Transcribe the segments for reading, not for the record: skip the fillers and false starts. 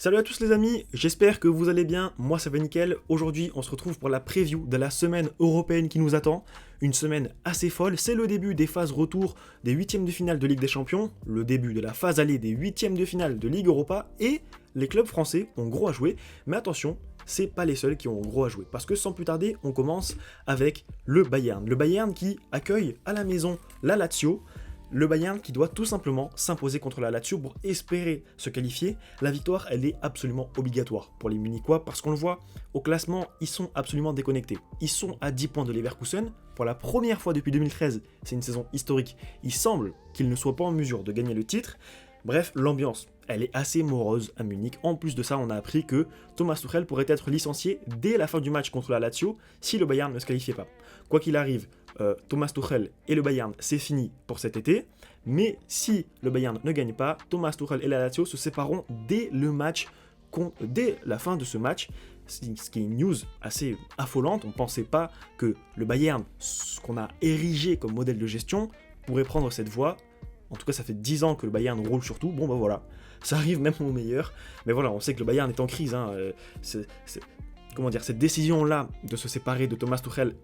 Salut à tous les amis, j'espère que vous allez bien, moi ça va nickel. Aujourd'hui on se retrouve pour la preview de la semaine européenne qui nous attend. Une semaine assez folle, c'est le début des phases retour des huitièmes de finale de Ligue des Champions, le début de la phase aller des huitièmes de finale de Ligue Europa et les clubs français ont gros à jouer. Mais attention, c'est pas les seuls qui ont gros à jouer parce que sans plus tarder on commence avec le Bayern. Le Bayern qui accueille à la maison la Lazio. Le Bayern qui doit tout simplement s'imposer contre la Lazio pour espérer se qualifier. La victoire, elle est absolument obligatoire pour les Munichois parce qu'on le voit, au classement, ils sont absolument déconnectés. Ils sont à 10 points de Leverkusen. Pour la première fois depuis 2013, c'est une saison historique, il semble qu'ils ne soient pas en mesure de gagner le titre. Bref, l'ambiance, elle est assez morose à Munich. En plus de ça, on a appris que Thomas Tuchel pourrait être licencié dès la fin du match contre la Lazio si le Bayern ne se qualifiait pas. Quoi qu'il arrive, Thomas Tuchel et le Bayern, c'est fini pour cet été. Mais si le Bayern ne gagne pas, Thomas Tuchel et la Lazio se sépareront dès la fin de ce match. Ce qui est une news assez affolante. On ne pensait pas que le Bayern, ce qu'on a érigé comme modèle de gestion, pourrait prendre cette voie. En tout cas, ça fait 10 ans que le Bayern roule sur tout. Bon, bah voilà, ça arrive même au meilleur. Mais voilà, on sait que le Bayern est en crise. Cette décision-là de se séparer de Thomas Tuchel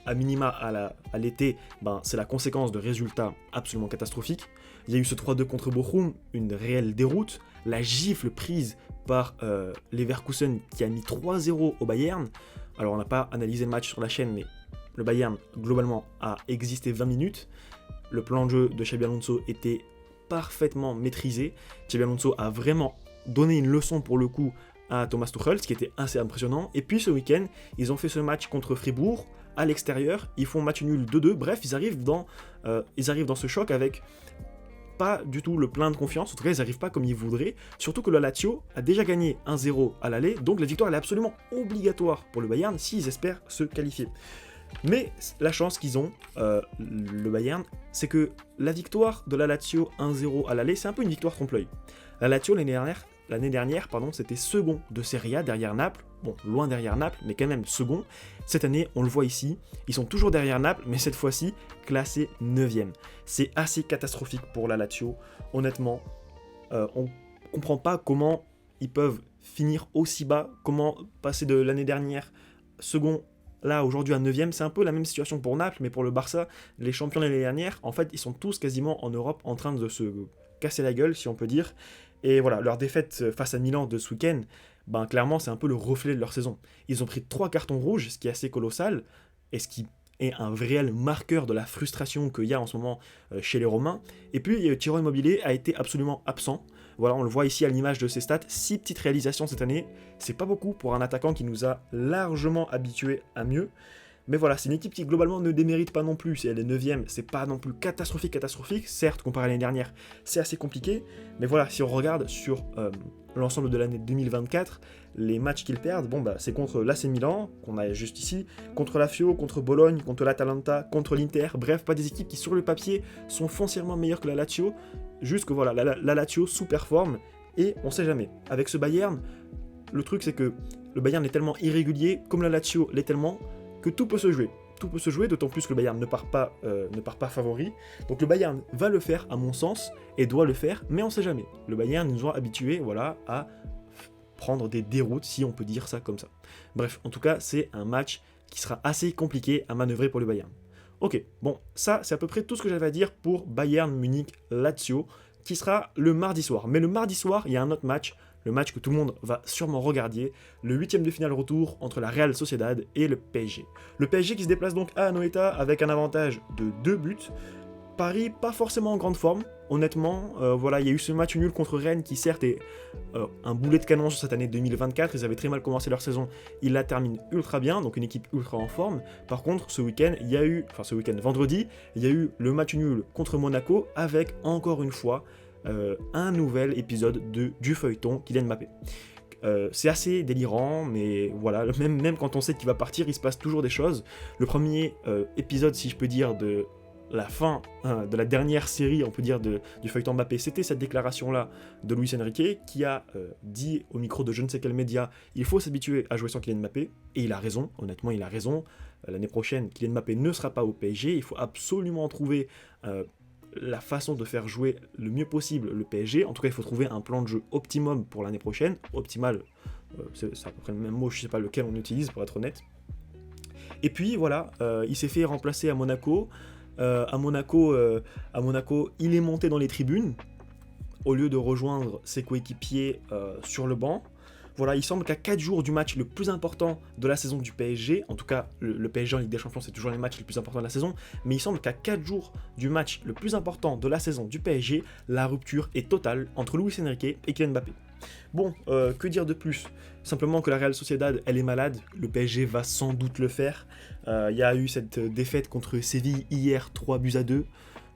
à minima à l'été, c'est la conséquence de résultats absolument catastrophiques. Il y a eu ce 3-2 contre Bochum, une réelle déroute. La gifle prise par Leverkusen qui a mis 3-0 au Bayern. Alors, on n'a pas analysé le match sur la chaîne, mais le Bayern, globalement, a existé 20 minutes. Le plan de jeu de Xabi Alonso était parfaitement maîtrisé. Xabi Alonso a vraiment donné une leçon pour le coup à Thomas Tuchel, ce qui était assez impressionnant. Et puis ce week-end, ils ont fait ce match contre Fribourg à l'extérieur. Ils font match nul 2-2. Bref, ils arrivent dans ce choc avec pas du tout le plein de confiance. En tout cas, ils n'arrivent pas comme ils voudraient. Surtout que le Lazio a déjà gagné 1-0 à l'aller. Donc la victoire elle est absolument obligatoire pour le Bayern s'ils espèrent se qualifier. Mais la chance qu'ils ont, le Bayern, c'est que la victoire de la Lazio 1-0 à l'aller, c'est un peu une victoire trompe-l'œil. La Lazio l'année dernière, c'était second de Serie A derrière Naples, bon, loin derrière Naples, mais quand même second. Cette année, on le voit ici, ils sont toujours derrière Naples, mais cette fois-ci, classés 9e. C'est assez catastrophique pour la Lazio, honnêtement. On ne comprend pas comment ils peuvent finir aussi bas, comment passer de l'année dernière second. Là, aujourd'hui, à 9e, c'est un peu la même situation pour Naples, mais pour le Barça, les champions de l'année dernière, en fait, ils sont tous quasiment en Europe en train de se casser la gueule, si on peut dire. Et voilà, leur défaite face à Milan de ce week-end, clairement, c'est un peu le reflet de leur saison. Ils ont pris 3 cartons rouges, ce qui est assez colossal, et ce qui est un réel marqueur de la frustration qu'il y a en ce moment chez les Romains. Et puis, Ciro Immobile a été absolument absent. Voilà, on le voit ici à l'image de ses stats, 6 petites réalisations cette année, c'est pas beaucoup pour un attaquant qui nous a largement habitués à mieux. Mais voilà, c'est une équipe qui globalement ne démérite pas non plus, si elle est 9ème, c'est pas non plus catastrophique, certes comparé à l'année dernière, c'est assez compliqué, mais voilà, si on regarde sur l'ensemble de l'année 2024, les matchs qu'ils perdent, c'est contre l'AC Milan, qu'on a juste ici, contre la Fio, contre Bologne, contre l'Atalanta, contre l'Inter, bref, pas des équipes qui sur le papier sont foncièrement meilleures que la Lazio, juste que voilà, la Lazio sous-performe, et on sait jamais. Avec ce Bayern, le truc c'est que le Bayern est tellement irrégulier, comme la Lazio l'est tellement, que tout peut se jouer. Tout peut se jouer, d'autant plus que le Bayern ne part pas favori. Donc le Bayern va le faire, à mon sens, et doit le faire, mais on sait jamais. Le Bayern nous a habitués, à prendre des déroutes, si on peut dire ça comme ça. Bref, en tout cas, c'est un match qui sera assez compliqué à manœuvrer pour le Bayern. Ok, bon, ça, c'est à peu près tout ce que j'avais à dire pour Bayern Munich-Lazio, qui sera le mardi soir. Mais le mardi soir, il y a un autre match, le match que tout le monde va sûrement regarder, le 8e de finale retour entre la Real Sociedad et le PSG. Le PSG qui se déplace donc à Anoeta avec un avantage de 2 buts. Paris, pas forcément en grande forme, honnêtement. Il y a eu ce match nul contre Rennes qui certes est un boulet de canon sur cette année 2024. Ils avaient très mal commencé leur saison, ils la terminent ultra bien, donc une équipe ultra en forme. Par contre, vendredi, il y a eu le match nul contre Monaco avec encore une fois un nouvel épisode du feuilleton Kylian Mbappé. C'est assez délirant, mais voilà, même quand on sait qu'il va partir, il se passe toujours des choses. Le premier épisode, si je peux dire, de la fin de la dernière série, on peut dire, du feuilleton Mbappé, c'était cette déclaration-là de Luis Enrique qui a dit au micro de je ne sais quel média, il faut s'habituer à jouer sans Kylian Mbappé, et il a raison, honnêtement il a raison. L'année prochaine, Kylian Mbappé ne sera pas au PSG, il faut absolument trouver la façon de faire jouer le mieux possible le PSG. En tout cas, il faut trouver un plan de jeu optimum pour l'année prochaine. Optimal, c'est à peu près le même mot, je ne sais pas lequel on utilise pour être honnête. Et puis voilà, il s'est fait remplacer à Monaco. À Monaco, il est monté dans les tribunes au lieu de rejoindre ses coéquipiers sur le banc. Voilà, il semble qu'à 4 jours du match le plus important de la saison du PSG, en tout cas le PSG en Ligue des Champions c'est toujours les matchs les plus importants de la saison, mais il semble qu'à 4 jours du match le plus important de la saison du PSG, la rupture est totale entre Luis Enrique et Kylian Mbappé. Bon, que dire de plus? Simplement que la Real Sociedad, elle est malade, le PSG va sans doute le faire. Il y a eu cette défaite contre Séville hier, 3-2.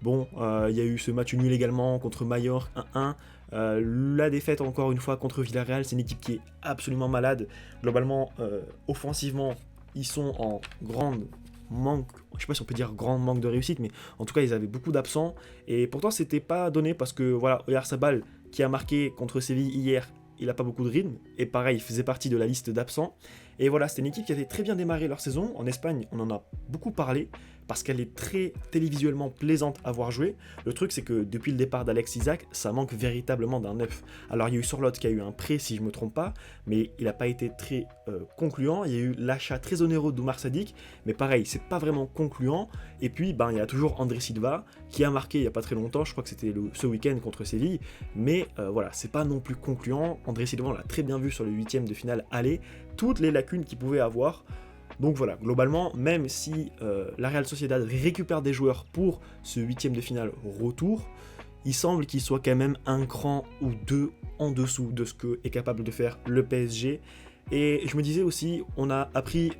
Bon, il y a eu ce match nul également contre Mallorca, 1-1. La défaite encore une fois contre Villarreal, c'est une équipe qui est absolument malade. Globalement, offensivement, ils sont en grande manque, je sais pas si on peut dire grand manque de réussite, mais en tout cas ils avaient beaucoup d'absents. Et pourtant c'était pas donné parce que voilà, Oyarzabal qui a marqué contre Séville hier, il n'a pas beaucoup de rythme, et pareil, il faisait partie de la liste d'absents. Et voilà, c'était une équipe qui avait très bien démarré leur saison. En Espagne, on en a beaucoup parlé, parce qu'elle est très télévisuellement plaisante à voir jouer. Le truc, c'est que depuis le départ d'Alex Isak, ça manque véritablement d'un neuf. Alors, il y a eu Sorloth qui a eu un prêt, si je ne me trompe pas, mais il n'a pas été très concluant. Il y a eu l'achat très onéreux d'Oumar Sadik, mais pareil, c'est pas vraiment concluant. Et puis, il y a toujours André Silva, qui a marqué il n'y a pas très longtemps, je crois que c'était ce week-end contre Séville, mais voilà, c'est pas non plus concluant. André Silva, on l'a très bien vu sur le 8e de finale aller, toutes les lacunes qu'il pouvait avoir. Donc voilà, globalement, même si la Real Sociedad récupère des joueurs pour ce 8e de finale retour, il semble qu'il soit quand même un cran ou deux en dessous de ce que est capable de faire le PSG. Et je me disais aussi, on a appris,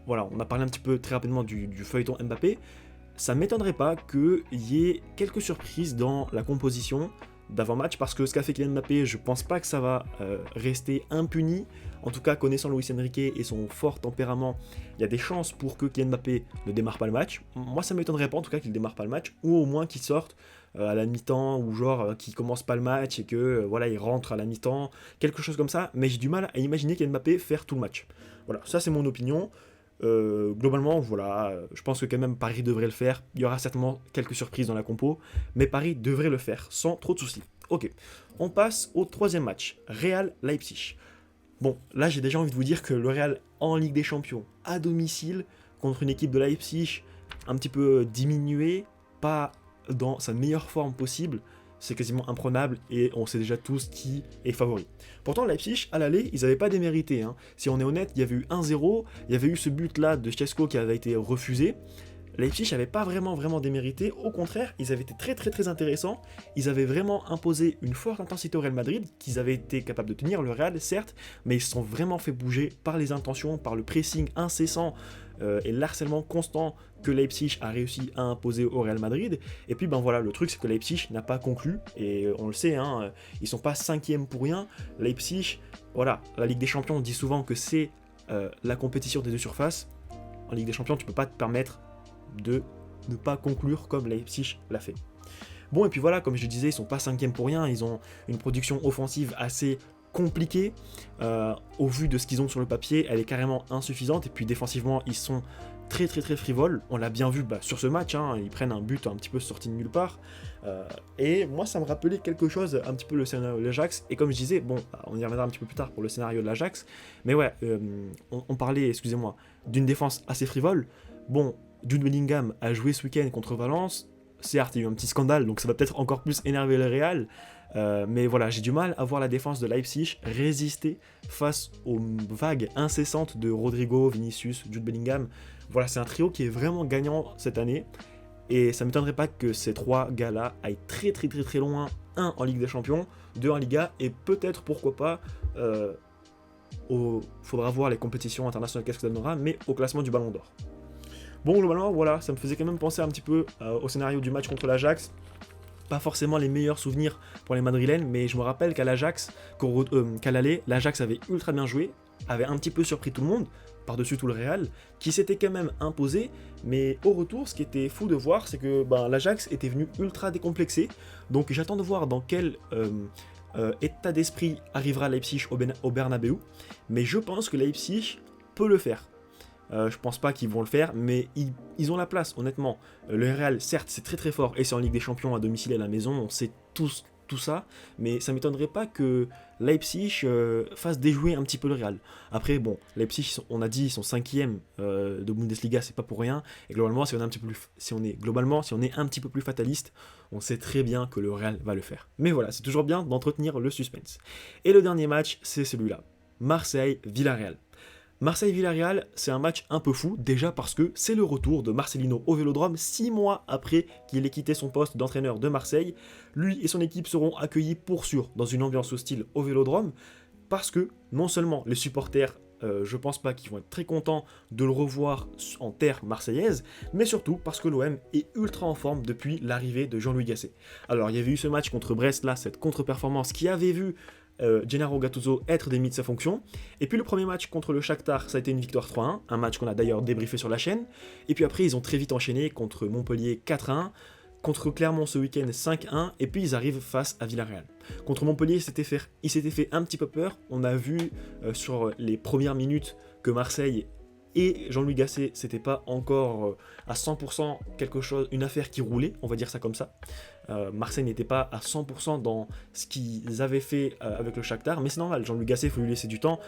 voilà, on a parlé un petit peu très rapidement du feuilleton Mbappé. Ça m'étonnerait pas qu'il y ait quelques surprises dans la composition d'avant-match, parce que ce qu'a fait Kylian Mbappé, je pense pas que ça va rester impuni. En tout cas, connaissant Luis Enrique et son fort tempérament, il y a des chances pour que Kylian Mbappé ne démarre pas le match. Moi, ça m'étonnerait pas en tout cas qu'il démarre pas le match, ou au moins qu'il sorte à la mi-temps, ou genre qu'il commence pas le match et que voilà, il rentre à la mi-temps, quelque chose comme ça. Mais j'ai du mal à imaginer Kylian Mbappé faire tout le match. Voilà, ça c'est mon opinion. Globalement, voilà, je pense que quand même Paris devrait le faire. Il y aura certainement quelques surprises dans la compo, mais Paris devrait le faire sans trop de soucis. Ok, on passe au troisième match, Real-Leipzig. Bon, là j'ai déjà envie de vous dire que le Real en Ligue des Champions, à domicile, contre une équipe de Leipzig un petit peu diminuée, pas dans sa meilleure forme possible, c'est quasiment imprenable et on sait déjà tous qui est favori. Pourtant, Leipzig, à l'aller, ils n'avaient pas démérité. Hein. Si on est honnête, il y avait eu 1-0, il y avait eu ce but-là de Szczęsny qui avait été refusé. Leipzig n'avait pas vraiment démérité, au contraire, ils avaient été très intéressants, ils avaient vraiment imposé une forte intensité au Real Madrid, qu'ils avaient été capables de tenir, le Real certes, mais ils se sont vraiment fait bouger par les intentions, par le pressing incessant et l'harcèlement constant que Leipzig a réussi à imposer au Real Madrid. Et puis voilà, le truc c'est que Leipzig n'a pas conclu, et on le sait, hein, ils sont pas 5e pour rien. Leipzig, voilà, la Ligue des Champions, on dit souvent que c'est la compétition des deux surfaces. En Ligue des Champions, tu peux pas te permettre de ne pas conclure comme Leipzig l'a fait. Bon, et puis voilà, comme je disais, ils sont pas 5e pour rien, ils ont une production offensive assez compliquée, au vu de ce qu'ils ont sur le papier, elle est carrément insuffisante, et puis défensivement, ils sont très frivoles, on l'a bien vu sur ce match, hein, ils prennent un but un petit peu sorti de nulle part, et moi ça me rappelait quelque chose, un petit peu le scénario de l'Ajax, et comme je disais, bon, on y reviendra un petit peu plus tard pour le scénario de l'Ajax, mais ouais, on parlait, excusez-moi, d'une défense assez frivole. Bon, Jude Bellingham a joué ce week-end contre Valence, certes il y a eu un petit scandale, donc ça va peut-être encore plus énerver le Real, mais voilà, j'ai du mal à voir la défense de Leipzig résister face aux vagues incessantes de Rodrigo, Vinicius, Jude Bellingham. Voilà, c'est un trio qui est vraiment gagnant cette année, et ça ne m'étonnerait pas que ces trois gars-là aillent très loin, 1 en Ligue des Champions, 2 en Liga, et peut-être, pourquoi pas, faudra voir les compétitions internationales qu'est-ce que ça donnera, mais au classement du Ballon d'Or. Bon, globalement, voilà, ça me faisait quand même penser un petit peu au scénario du match contre l'Ajax. Pas forcément les meilleurs souvenirs pour les Madrilènes, mais je me rappelle qu'à l'Ajax, qu'à l'aller, l'Ajax avait ultra bien joué, avait un petit peu surpris tout le monde, par-dessus tout le Real, qui s'était quand même imposé, mais au retour, ce qui était fou de voir, c'est que l'Ajax était venu ultra décomplexé, donc j'attends de voir dans quel état d'esprit arrivera Leipzig au Bernabeu, mais je pense que Leipzig peut le faire. Je pense pas qu'ils vont le faire, mais ils ont la place, honnêtement. Le Real, certes, c'est très très fort, et c'est en Ligue des Champions à domicile et à la maison, on sait tous tout ça, mais ça m'étonnerait pas que Leipzig fasse déjouer un petit peu le Real. Après, bon, Leipzig, on a dit, ils sont 5e de Bundesliga, c'est pas pour rien, et globalement, si on est un petit peu plus fataliste, on sait très bien que le Real va le faire. Mais voilà, c'est toujours bien d'entretenir le suspense. Et le dernier match, c'est celui-là. Marseille-Villarreal. Marseille-Villarreal, c'est un match un peu fou, déjà parce que c'est le retour de Marcelino au Vélodrome 6 mois après qu'il ait quitté son poste d'entraîneur de Marseille. Lui et son équipe seront accueillis pour sûr dans une ambiance hostile au Vélodrome, parce que non seulement les supporters, je pense pas qu'ils vont être très contents de le revoir en terre marseillaise, mais surtout parce que l'OM est ultra en forme depuis l'arrivée de Jean-Louis Gasset. Alors il y avait eu ce match contre Brest là, cette contre-performance qui avait vu Gennaro Gattuso être démis de sa fonction. Et puis le premier match contre le Shakhtar, ça a été une victoire 3-1, un match qu'on a d'ailleurs débriefé sur la chaîne. Et puis après, ils ont très vite enchaîné contre Montpellier 4-1, contre Clermont ce week-end 5-1, et puis ils arrivent face à Villarreal. Contre Montpellier, il s'était fait un petit peu peur. On a vu sur les premières minutes que Marseille et Jean-Louis Gasset, c'était pas encore à 100% une affaire qui roulait, on va dire ça comme ça. Marseille n'était pas à 100% dans ce qu'ils avaient fait avec le Shakhtar, mais c'est normal, Jean-Louis Gasset, il faut lui laisser du temps.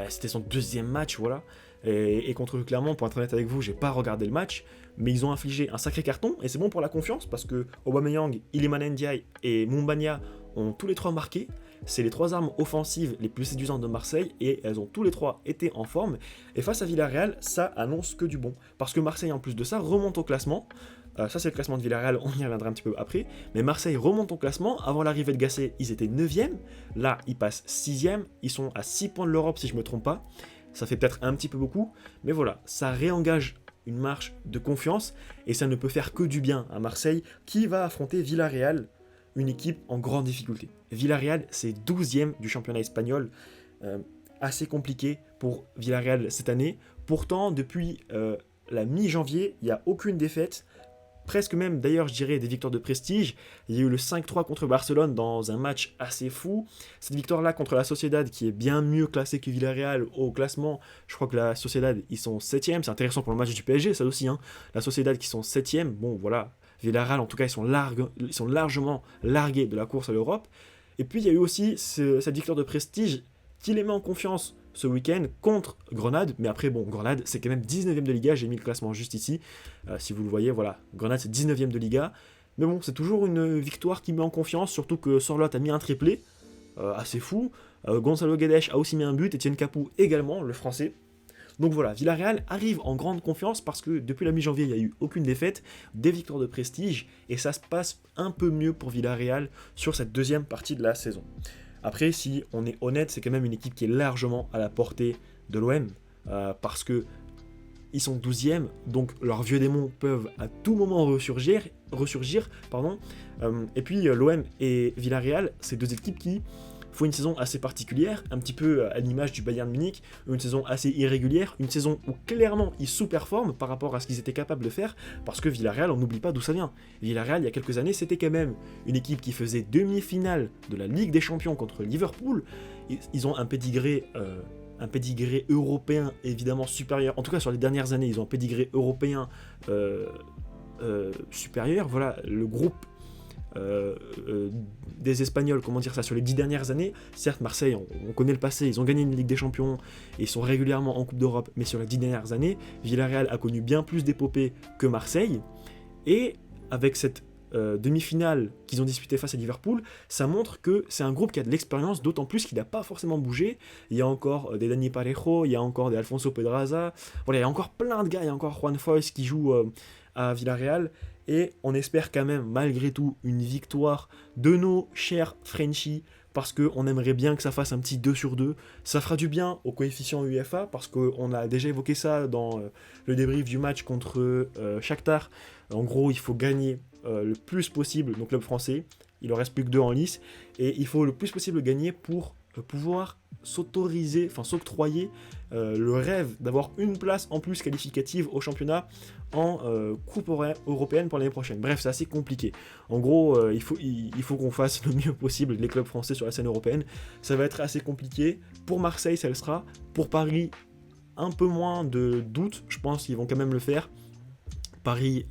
C'était son deuxième match, voilà. Et contre le Clermont, pour être honnête avec vous, j'ai pas regardé le match, mais ils ont infligé un sacré carton, et c'est bon pour la confiance, parce que Aubameyang, Iliman Ndiaye et Moumbagna ont tous les trois marqué. C'est les trois armes offensives les plus séduisantes de Marseille, et elles ont tous les trois été en forme. Et face à Villarreal, ça annonce que du bon, parce que Marseille, en plus de ça, remonte au classement. Ça c'est le classement de Villarreal, on y reviendra un petit peu après, mais Marseille remonte au classement. Avant l'arrivée de Gasset, ils étaient 9e, là ils passent 6e, ils sont à 6 points de l'Europe si je me trompe pas, ça fait peut-être un petit peu beaucoup, mais voilà, ça réengage une marche de confiance, et ça ne peut faire que du bien à Marseille, qui va affronter Villarreal, une équipe en grande difficulté. Villarreal, c'est 12e du championnat espagnol, assez compliqué pour Villarreal cette année, pourtant depuis la mi-janvier, il n'y a aucune défaite, presque même d'ailleurs je dirais des victoires de prestige. Il y a eu le 5-3 contre Barcelone dans un match assez fou. Cette victoire là contre la Sociedad qui est bien mieux classée que Villarreal au classement, je crois que la Sociedad ils sont 7e, c'est intéressant pour le match du PSG ça aussi, hein. La Sociedad qui sont 7e, bon voilà, Villarreal en tout cas ils sont largement largués de la course à l'Europe. Et puis il y a eu aussi cette victoire de prestige qui les met en confiance ce week-end contre Grenade, mais après bon, Grenade c'est quand même 19e de Liga, j'ai mis le classement juste ici, si vous le voyez, voilà, Grenade c'est 19e de Liga, mais bon, c'est toujours une victoire qui met en confiance, surtout que Sorloth a mis un triplé, assez fou, Gonzalo Guedes a aussi mis un but, Etienne Capou également, le français. Donc voilà, Villarreal arrive en grande confiance parce que depuis la mi-janvier, il n'y a eu aucune défaite, des victoires de prestige, et ça se passe un peu mieux pour Villarreal sur cette deuxième partie de la saison. Après, si on est honnête, c'est quand même une équipe qui est largement à la portée de l'OM, parce que ils sont 12e, donc leurs vieux démons peuvent à tout moment ressurgir, et puis l'OM et Villarreal, c'est deux équipes qui font une saison assez particulière, un petit peu à l'image du Bayern Munich, une saison assez irrégulière, une saison où clairement ils sous-performent par rapport à ce qu'ils étaient capables de faire, parce que Villarreal, on n'oublie pas d'où ça vient. Villarreal, il y a quelques années, c'était quand même une équipe qui faisait demi-finale de la Ligue des Champions contre Liverpool. Ils ont un pédigré européen évidemment supérieur, en tout cas sur les dernières années, ils ont un pédigré européen supérieur. Voilà, le groupe des Espagnols, comment dire ça, sur les 10 dernières années, certes Marseille, on connaît le passé, ils ont gagné une Ligue des Champions et ils sont régulièrement en Coupe d'Europe, mais sur les 10 dernières années, Villarreal a connu bien plus d'épopées que Marseille, et avec cette demi-finale qu'ils ont disputée face à Liverpool, ça montre que c'est un groupe qui a de l'expérience, d'autant plus qu'il n'a pas forcément bougé. Il y a encore des Dani Parejo, il y a encore des Alfonso Pedraza, voilà, il y a encore plein de gars, il y a encore Juan Foyce qui joue à Villarreal, et on espère quand même malgré tout une victoire de nos chers Frenchies, parce qu'on aimerait bien que ça fasse un petit 2/2, ça fera du bien au coefficient UEFA, parce qu'on a déjà évoqué ça dans le débrief du match contre Shakhtar. En gros, il faut gagner le plus possible nos clubs français, il en reste plus que 2 en lice, et il faut le plus possible gagner pour pouvoir s'octroyer le rêve d'avoir une place en plus qualificative au championnat en Coupe européenne pour l'année prochaine. Bref, c'est assez compliqué. En gros, il faut qu'on fasse le mieux possible les clubs français sur la scène européenne. Ça va être assez compliqué. Pour Marseille, ça le sera. Pour Paris, un peu moins de doute, je pense qu'ils vont quand même le faire. Paris,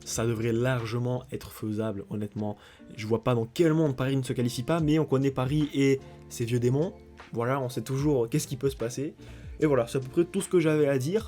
ça devrait largement être faisable, honnêtement. Je vois pas dans quel monde Paris ne se qualifie pas, mais on connaît Paris et ses vieux démons. Voilà, on sait toujours qu'est-ce qui peut se passer. Et voilà, c'est à peu près tout ce que j'avais à dire.